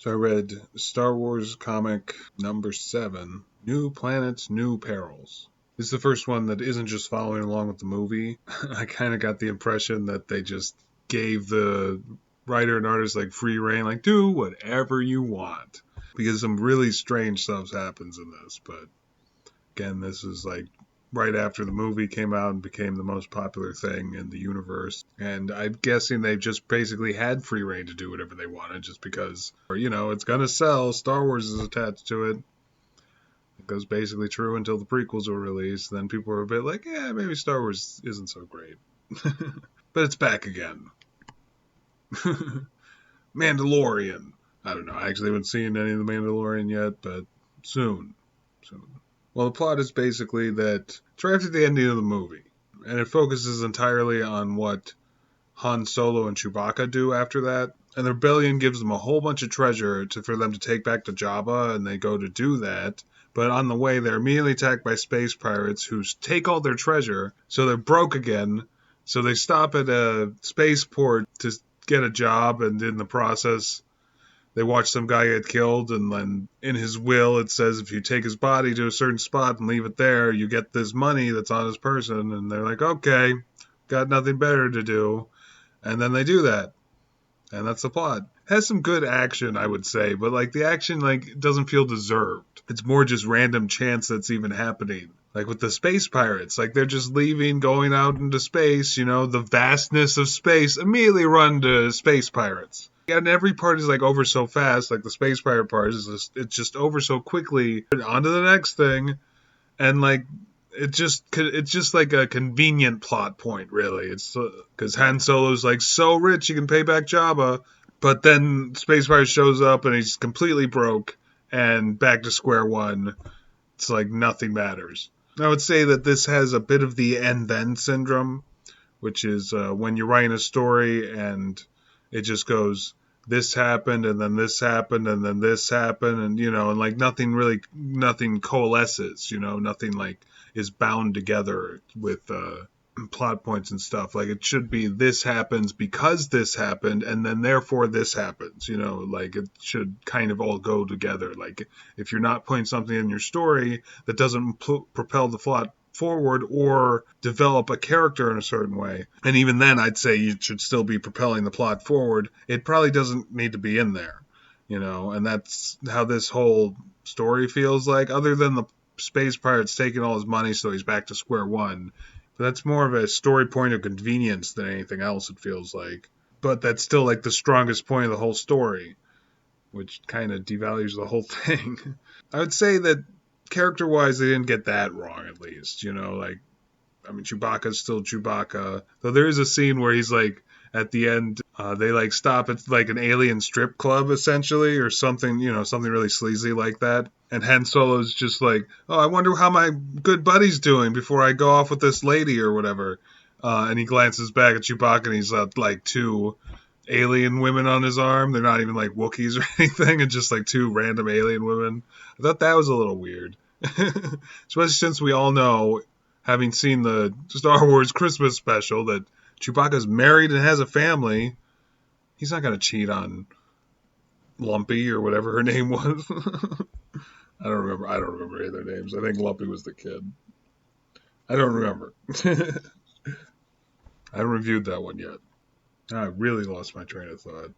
So I read Star Wars comic number 7, New Planets, New Perils. This is the first one that isn't just following along with the movie. I kind of got the impression that they just gave the writer and artist like free reign, like do whatever you want. Because some really strange stuff happens in this, but again, this is like right after the movie came out and became the most popular thing in the universe. And I'm guessing they've just basically had free reign to do whatever they wanted just because, it's going to sell. Star Wars is attached to it. It goes basically true until the prequels were released. Then people were a bit like, yeah, maybe Star Wars isn't so great. But it's back again. Mandalorian. I don't know. I actually haven't seen any of the Mandalorian yet, but soon. Well, the plot is basically that it's right after the ending of the movie, and it focuses entirely on what Han Solo and Chewbacca do after that. And the rebellion gives them a whole bunch of treasure for them to take back to Jabba, and they go to do that. But on the way, they're immediately attacked by space pirates who take all their treasure, so they're broke again. So they stop at a spaceport to get a job, and in the process, they watch some guy get killed, and then in his will it says if you take his body to a certain spot and leave it there, you get this money that's on his person. And they're like, okay, got nothing better to do. And then they do that. And that's the plot. Has some good action, I would say, but like the action doesn't feel deserved. It's more just random chance that's even happening. Like with the space pirates, like they're just leaving, going out into space, the vastness of space, immediately run to space pirates. And every part is over so fast, like the space pirate part it's just over so quickly. On to the next thing, and it's just like a convenient plot point, really. It's because Han Solo's so rich he can pay back Jabba, but then space pirate shows up and he's completely broke and back to square one. It's like nothing matters. I would say that this has a bit of the and then syndrome, which is when you're writing a story and it just goes, this happened, and then this happened, and then this happened, and, nothing coalesces, nothing, is bound together with plot points and stuff. It should be this happens because this happened, and then therefore this happens, it should kind of all go together. If you're not putting something in your story that doesn't propel the plot forward or develop a character in a certain way, and even then I'd say you should still be propelling the plot forward, it probably doesn't need to be in there, and that's how this whole story feels like, other than the space pirates taking all his money so he's back to square one. But that's more of a story point of convenience than anything else, it feels like. But that's still the strongest point of the whole story, which kind of devalues the whole thing. I would say that character-wise, they didn't get that wrong, at least. Chewbacca's still Chewbacca. Though there is a scene where he's at the end, they stop at an alien strip club, essentially, or something, something really sleazy like that. And Han Solo's just oh, I wonder how my good buddy's doing before I go off with this lady or whatever. And he glances back at Chewbacca and he's two alien women on his arm. They're not even Wookiees or anything. It's just two random alien women. I thought that was a little weird. Especially since we all know, having seen the Star Wars Christmas special, that Chewbacca's married and has a family. He's not going to cheat on Lumpy or whatever her name was. I don't remember any of their names. I think Lumpy was the kid. I don't remember. I haven't reviewed that one yet. I really lost my train of thought.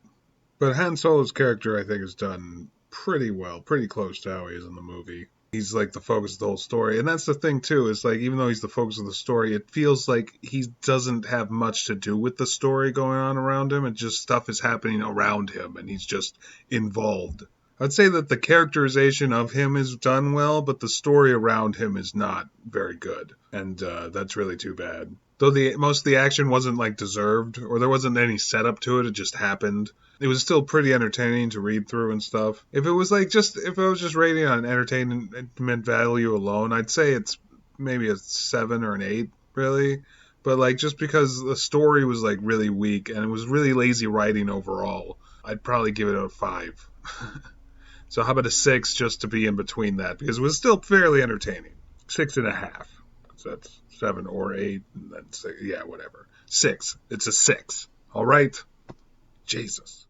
But Han Solo's character, I think, is done pretty well, pretty close to how he is in the movie. He's the focus of the whole story. And that's the thing, too, is even though he's the focus of the story, it feels like he doesn't have much to do with the story going on around him. It's just stuff is happening around him, and he's just involved. I'd say that the characterization of him is done well, but the story around him is not very good. And that's really too bad. Though most of the action wasn't deserved, or there wasn't any setup to it just happened. It was still pretty entertaining to read through and stuff. If it was if I was just rating on entertainment value alone, I'd say it's maybe a 7 or an 8, really. But just because the story was really weak and it was really lazy writing overall, I'd probably give it a 5. So how about a 6 just to be in between that? Because it was still fairly entertaining. 6.5. So that's 7 or 8. And then 6, yeah, whatever. 6. It's a 6. All right? Jesus.